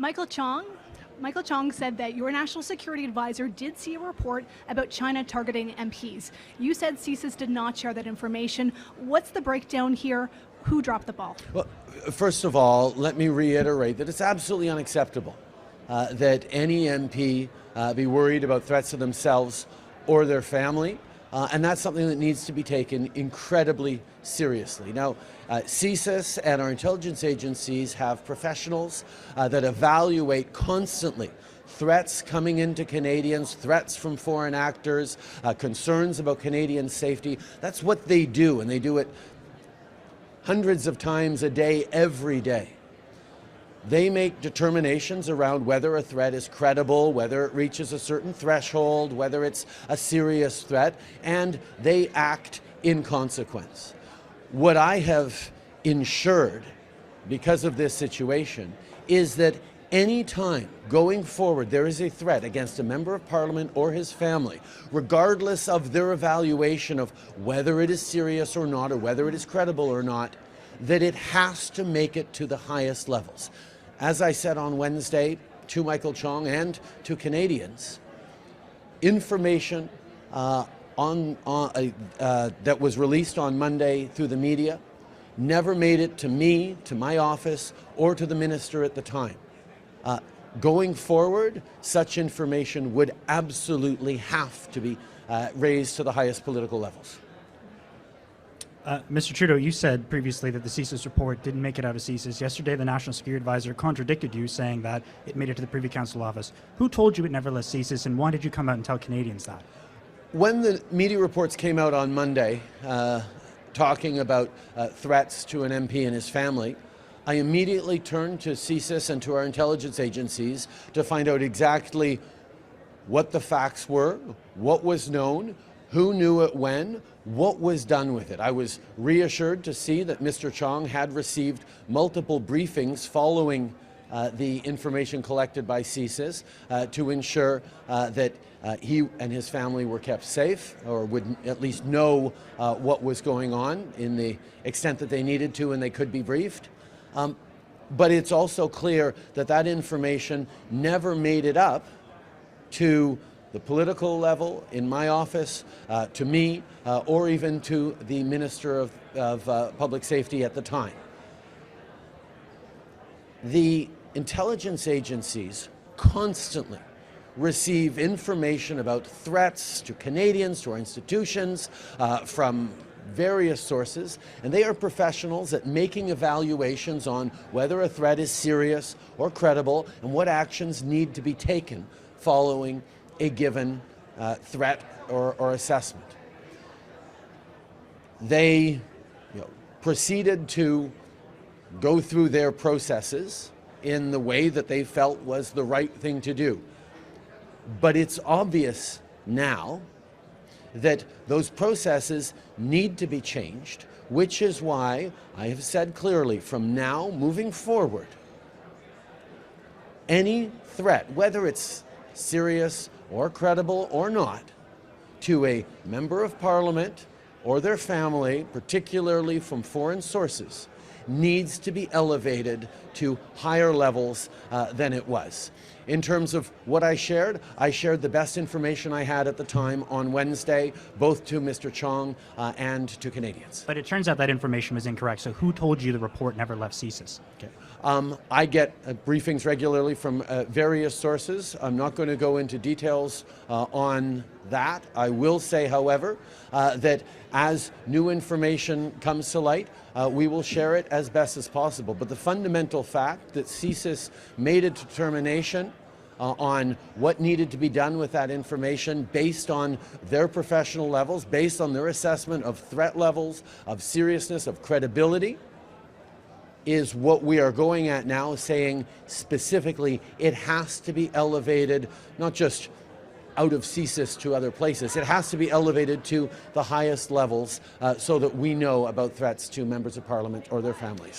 Michael Chong. Michael Chong said that your national security advisor did see a report about China targeting MPs. You said CSIS did not share that information. What's the breakdown here? Who dropped the ball? Well, first of all, let me reiterate that it's absolutely unacceptable that any MP be worried about threats to themselves or their family. And that's something that needs to be taken incredibly seriously. Now, CSIS and our intelligence agencies have professionals that evaluate constantly threats coming into Canadians, threats from foreign actors, concerns about Canadian safety. That's what they do, and they do it hundreds of times a day, every day. They make determinations around whether a threat is credible, whether it reaches a certain threshold, whether it's a serious threat, and they act in consequence. What I have ensured because of this situation is that any time going forward there is a threat against a member of Parliament or his family, regardless of their evaluation of whether it is serious or not, or whether it is credible or not, that it has to make it to the highest levels. As I said on Wednesday to Michael Chong and to Canadians, information that was released on Monday through the media never made it to me, to my office, or to the minister at the time. Going forward, such information would absolutely have to be raised to the highest political levels. Mr. Trudeau, you said previously that the CSIS report didn't make it out of CSIS. Yesterday, the National Security Advisor contradicted you, saying that it made it to the Privy Council Office. Who told you it never left CSIS, and why did you come out and tell Canadians that? When the media reports came out on Monday, talking about threats to an MP and his family, I immediately turned to CSIS and to our intelligence agencies to find out exactly what the facts were, what was known, who knew it when, what was done with it. I was reassured to see that Mr. Chong had received multiple briefings following the information collected by CSIS to ensure that he and his family were kept safe, or would at least know what was going on in the extent that they needed to and they could be briefed. But it's also clear that that information never made it up to the political level, in my office, to me, or even to the Minister of Public Safety at the time. The intelligence agencies constantly receive information about threats to Canadians, to our institutions, from various sources, and they are professionals at making evaluations on whether a threat is serious or credible and what actions need to be taken following a given threat or assessment. They proceeded to go through their processes in the way that they felt was the right thing to do. But it's obvious now that those processes need to be changed, which is why I have said clearly, from now moving forward, any threat, whether it's serious or credible or not, to a member of Parliament or their family, particularly from foreign sources, needs to be elevated to higher levels than it was. In terms of what I shared the best information I had at the time on Wednesday, both to Mr. Chong and to Canadians. But it turns out that information was incorrect, so who told you the report never left CSIS? Okay. I get briefings regularly from various sources. I'm not going to go into details on that. I will say, however, that as new information comes to light, we will share it as best as possible. But the fundamental fact that CSIS made a determination on what needed to be done with that information based on their professional levels, based on their assessment of threat levels, of seriousness, of credibility, is what we are going at now, saying specifically it has to be elevated, not just out of CSIS to other places. It has to be elevated to the highest levels so that we know about threats to members of Parliament or their families.